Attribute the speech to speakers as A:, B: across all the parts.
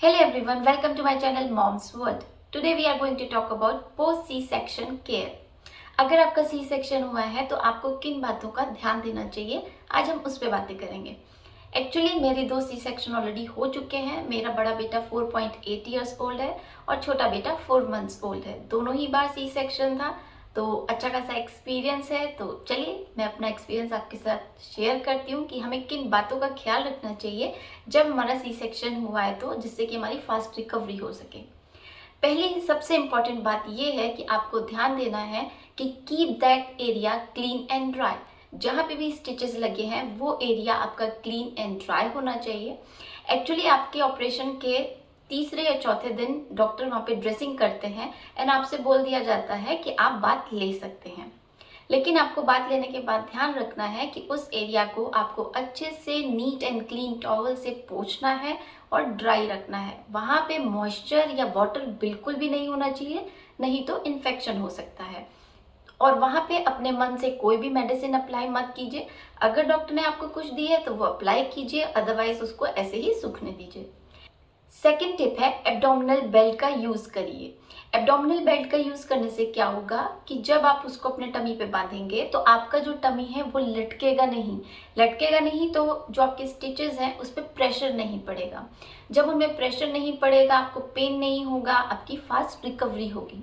A: Hello everyone, welcome to my channel Mom's World. Today we are going to talk about post C-section care. अगर आपका C section हुआ है तो आपको किन बातों का ध्यान देना चाहिए, आज हम उस पर बातें करेंगे। एक्चुअली मेरे दो सी सेक्शन ऑलरेडी हो चुके हैं। मेरा बड़ा बेटा 4.8 ईयर्स ओल्ड है और छोटा बेटा 4 मंथ्स ओल्ड है। दोनों ही बार सी सेक्शन था, तो अच्छा खासा एक्सपीरियंस है। तो चलिए मैं अपना एक्सपीरियंस आपके साथ शेयर करती हूँ कि हमें किन बातों का ख्याल रखना चाहिए जब हमारा सी सेक्शन हुआ है, तो जिससे कि हमारी फास्ट रिकवरी हो सके। पहली सबसे इम्पॉर्टेंट बात यह है कि आपको ध्यान देना है कि keep that area clean and dry. जहाँ पे भी स्टिचेस लगे हैं वो एरिया आपका क्लीन एंड ड्राई होना चाहिए। एक्चुअली आपके ऑपरेशन के तीसरे या चौथे दिन डॉक्टर वहाँ पे ड्रेसिंग करते हैं एंड आपसे बोल दिया जाता है कि आप बात ले सकते हैं। लेकिन आपको बात लेने के बाद ध्यान रखना है कि उस एरिया को आपको अच्छे से नीट एंड क्लीन टॉवल से पोंछना है और ड्राई रखना है। वहाँ पे मॉइस्चर या वाटर बिल्कुल भी नहीं होना चाहिए, नहीं तो इन्फेक्शन हो सकता है। और वहाँ पे अपने मन से कोई भी मेडिसिन अप्लाई मत कीजिए। अगर डॉक्टर ने आपको कुछ दी है तो वो अप्लाई कीजिए, अदरवाइज उसको ऐसे ही सूखने दीजिए। सेकेंड टिप है एब्डोमिनल बेल्ट का यूज़ करिए। एब्डोमिनल बेल्ट का यूज़ करने से क्या होगा कि जब आप उसको अपने टमी पे बांधेंगे तो आपका जो टमी है वो लटकेगा नहीं, तो जो आपके स्टिचेस हैं उस पर प्रेशर नहीं पड़ेगा। जब उनमें प्रेशर नहीं पड़ेगा, आपको पेन नहीं होगा, आपकी फास्ट रिकवरी होगी।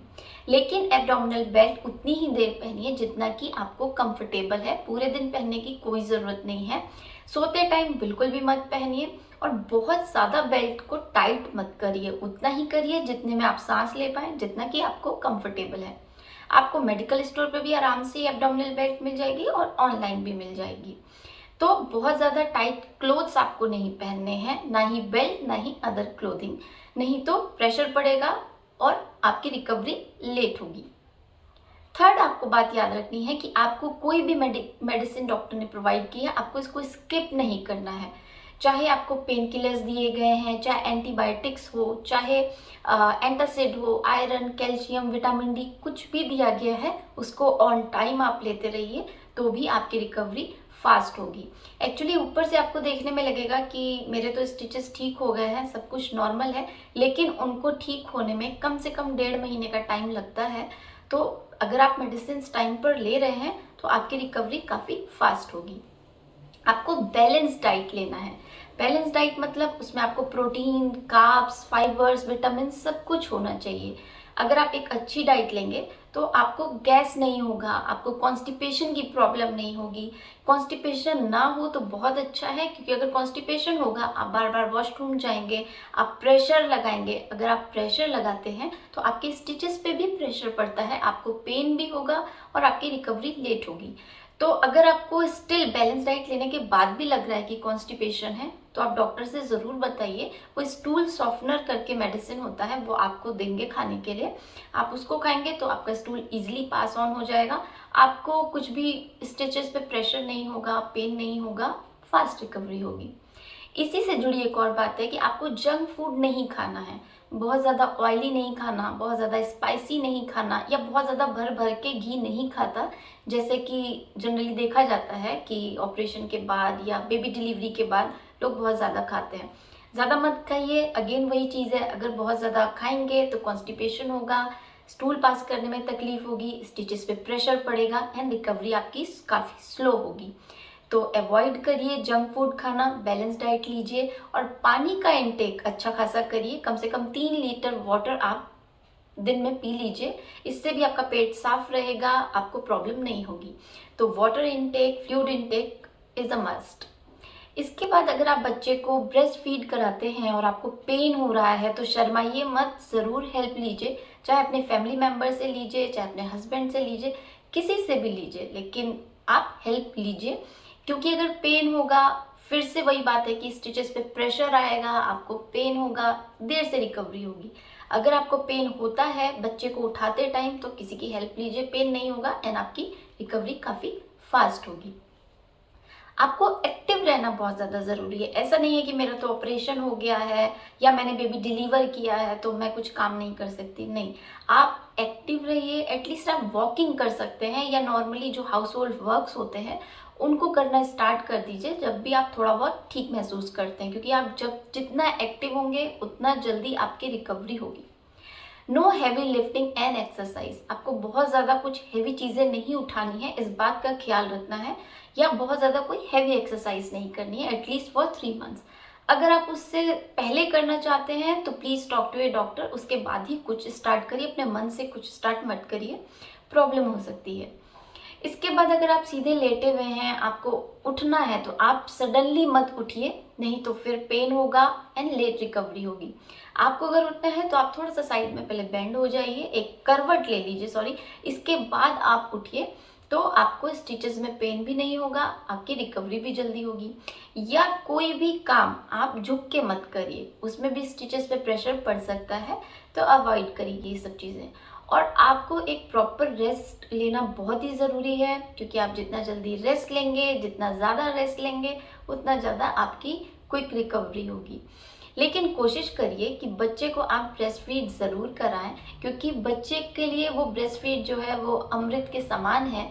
A: लेकिन एब्डोमिनल बेल्ट उतनी ही देर पहनिए जितना कि आपको कंफर्टेबल है। पूरे दिन पहनने की कोई ज़रूरत नहीं है। सोते टाइम बिल्कुल भी मत पहनिए और बहुत ज़्यादा बेल्ट को टाइट मत करिए। उतना ही करिए जितने में आप सांस ले पाएँ, जितना कि आपको कंफर्टेबल है। आपको मेडिकल स्टोर पे भी आराम से एब्डोमिनल बेल्ट मिल जाएगी और ऑनलाइन भी मिल जाएगी। तो बहुत ज़्यादा टाइट क्लोथ्स आपको नहीं पहनने हैं, ना ही बेल्ट ना ही अदर क्लोथिंग, नहीं तो प्रेशर पड़ेगा और आपकी रिकवरी लेट होगी। थर्ड आपको बात याद रखनी है कि आपको कोई भी मेडिसिन डॉक्टर ने प्रोवाइड की है, आपको इसको स्किप नहीं करना है। चाहे आपको पेन किलर्स दिए गए हैं, चाहे एंटीबायोटिक्स हो, चाहे एंटासिड हो, आयरन, कैल्शियम, विटामिन डी, कुछ भी दिया गया है उसको ऑन टाइम आप लेते रहिए, तो भी आपकी रिकवरी फास्ट होगी। एक्चुअली ऊपर से आपको देखने में लगेगा कि मेरे तो स्टिचेस ठीक हो गए हैं, सब कुछ नॉर्मल है, लेकिन उनको ठीक होने में कम से कम 1.5 महीने का टाइम लगता है। तो अगर आप मेडिसिन टाइम पर ले रहे हैं तो आपकी रिकवरी काफ़ी फास्ट होगी। आपको बैलेंस डाइट लेना है। बैलेंस डाइट मतलब उसमें आपको प्रोटीन, कार्ब्स, फाइबर्स, विटामिन सब कुछ होना चाहिए। अगर आप एक अच्छी डाइट लेंगे तो आपको गैस नहीं होगा, आपको कॉन्स्टिपेशन की प्रॉब्लम नहीं होगी। कॉन्स्टिपेशन ना हो तो बहुत अच्छा है, क्योंकि अगर कॉन्स्टिपेशन होगा आप बार बार वॉशरूम जाएंगे, आप प्रेशर लगाएंगे। अगर आप प्रेशर लगाते हैं तो आपके स्टिचेस पे भी प्रेशर पड़ता है, आपको पेन भी होगा और आपकी रिकवरी लेट होगी। तो अगर आपको स्टिल बैलेंस डाइट लेने के बाद भी लग रहा है कि कॉन्स्टिपेशन है, तो आप डॉक्टर से ज़रूर बताइए। वो स्टूल सॉफ्टनर करके मेडिसिन होता है, वो आपको देंगे खाने के लिए। आप उसको खाएंगे तो आपका स्टूल इजीली पास ऑन हो जाएगा, आपको कुछ भी स्टिचेस पे प्रेशर नहीं होगा, पेन नहीं होगा, फास्ट रिकवरी होगी। इसी से जुड़ी एक और बात है कि आपको जंक फूड नहीं खाना है। बहुत ज़्यादा ऑयली नहीं खाना, बहुत ज़्यादा स्पाइसी नहीं खाना, या बहुत ज़्यादा भर भर के घी नहीं खाता, जैसे कि जनरली देखा जाता है कि ऑपरेशन के बाद या बेबी डिलीवरी के बाद लोग बहुत ज़्यादा खाते हैं। ज़्यादा मत खाइए। अगेन वही चीज़ है, अगर बहुत ज़्यादा खाएंगे तो कॉन्स्टिपेशन होगा, स्टूल पास करने में तकलीफ होगी, स्टिचेस पे प्रेशर पड़ेगा एंड रिकवरी आपकी काफ़ी स्लो होगी। तो अवॉइड करिए जंक फूड खाना, बैलेंस डाइट लीजिए और पानी का इंटेक अच्छा खासा करिए। कम से कम 3 लीटर वाटर आप दिन में पी लीजिए, इससे भी आपका पेट साफ रहेगा, आपको प्रॉब्लम नहीं होगी। तो water intake, fluid intake is a must. इसके बाद अगर आप बच्चे को ब्रेस्ट फीड कराते हैं और आपको पेन हो रहा है तो शर्माइए मत, ज़रूर हेल्प लीजिए। चाहे अपने फैमिली मेम्बर से लीजिए, चाहे अपने हस्बैंड से लीजिए, किसी से भी लीजिए, लेकिन आप हेल्प लीजिए। क्योंकि अगर पेन होगा, फिर से वही बात है कि स्टिचेस पे प्रेशर आएगा, आपको पेन होगा, देर से रिकवरी होगी। अगर आपको पेन होता है बच्चे को उठाते टाइम तो किसी की हेल्प लीजिए, पेन नहीं होगा एंड आपकी रिकवरी काफ़ी फास्ट होगी। आपको एक्टिव रहना बहुत ज़्यादा ज़रूरी है। ऐसा नहीं है कि मेरा तो ऑपरेशन हो गया है या मैंने बेबी डिलीवर किया है तो मैं कुछ काम नहीं कर सकती, नहीं। आप एक्टिव रहिए। एटलीस्ट आप वॉकिंग कर सकते हैं या नॉर्मली जो हाउस होल्ड वर्क्स होते हैं उनको करना स्टार्ट कर दीजिए जब भी आप थोड़ा बहुत ठीक महसूस करते हैं, क्योंकि आप जब जितना एक्टिव होंगे उतना जल्दी आपकी रिकवरी होगी। Know heavy lifting and exercise, आपको बहुत ज़्यादा कुछ हैवी चीज़ें नहीं उठानी है, इस बात का ख्याल रखना है, या बहुत ज़्यादा कोई हैवी एक्सरसाइज नहीं करनी है एटलीस्ट फॉर 3 मंथ्स। अगर आप उससे पहले करना चाहते हैं तो please talk to a doctor, उसके बाद ही कुछ स्टार्ट करिए, अपने मन से कुछ स्टार्ट मत करिए, प्रॉब्लम हो सकती है। इसके बाद अगर आप सीधे लेटे हुए हैं, आपको उठना है, तो आप सडनली मत उठिए, नहीं तो फिर पेन होगा एंड लेट रिकवरी होगी। आपको अगर उठना है तो आप थोड़ा सा साइड में पहले बेंड हो जाइए, एक करवट ले लीजिए, सॉरी, इसके बाद आप उठिए, तो आपको स्टिचेस में पेन भी नहीं होगा, आपकी रिकवरी भी जल्दी होगी। या कोई भी काम आप झुक के मत करिए, उसमें भी स्टिचेस पे प्रेशर पड़ सकता है, तो अवॉइड करिए ये सब चीज़ें। और आपको एक प्रॉपर रेस्ट लेना बहुत ही ज़रूरी है, क्योंकि आप जितना जल्दी रेस्ट लेंगे, जितना ज़्यादा रेस्ट लेंगे, उतना ज़्यादा आपकी क्विक रिकवरी होगी। लेकिन कोशिश करिए कि बच्चे को आप ब्रेस्ट फीड ज़रूर कराएं, क्योंकि बच्चे के लिए वो ब्रेस्ट फीड जो है वो अमृत के समान है।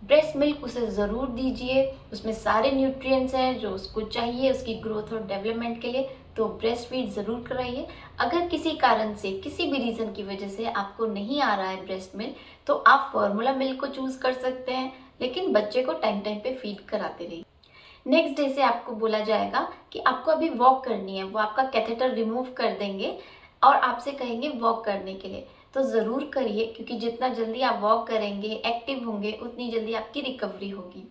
A: ब्रेस्ट मिल्क उसे ज़रूर दीजिए, उसमें सारे न्यूट्रिएंट्स हैं जो उसको चाहिए उसकी ग्रोथ और डेवलपमेंट के लिए, तो ब्रेस्ट फीड ज़रूर कराइए। अगर किसी कारण से, किसी भी रीज़न की वजह से आपको नहीं आ रहा है ब्रेस्ट मिल्क, तो आप फॉर्मूला मिल्क को चूज़ कर सकते हैं, लेकिन बच्चे को टाइम टाइम पे फीड कराते रहिए। नेक्स्ट डे से आपको बोला जाएगा कि आपको अभी वॉक करनी है, वो आपका कैथेटर रिमूव कर देंगे और आपसे कहेंगे वॉक करने के लिए, तो ज़रूर करिए, क्योंकि जितना जल्दी आप वॉक करेंगे, एक्टिव होंगे, उतनी जल्दी आपकी रिकवरी होगी।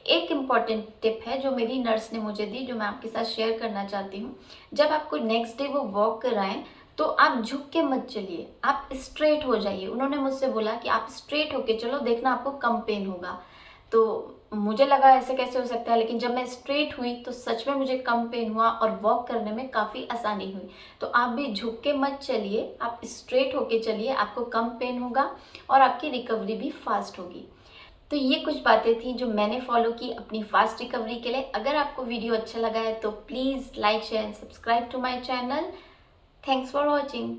A: एक इम्पॉर्टेंट टिप है जो मेरी नर्स ने मुझे दी, जो मैं आपके साथ शेयर करना चाहती हूँ। जब आपको नेक्स्ट डे वो वॉक कराएं तो आप झुक के मत चलिए, आप स्ट्रेट हो जाइए। उन्होंने मुझसे बोला कि आप स्ट्रेट होके चलो, देखना आपको कम पेन होगा। तो मुझे लगा ऐसे कैसे हो सकता है, लेकिन जब मैं स्ट्रेट हुई तो सच में मुझे कम पेन हुआ और वॉक करने में काफ़ी आसानी हुई। तो आप भी झुक के मत चलिए, आप स्ट्रेट होके चलिए, आपको कम पेन होगा और आपकी रिकवरी भी फास्ट होगी। तो ये कुछ बातें थी जो मैंने फॉलो की अपनी फास्ट रिकवरी के लिए। अगर आपको वीडियो अच्छा लगा है तो please like, share and subscribe to my channel. Thanks for watching.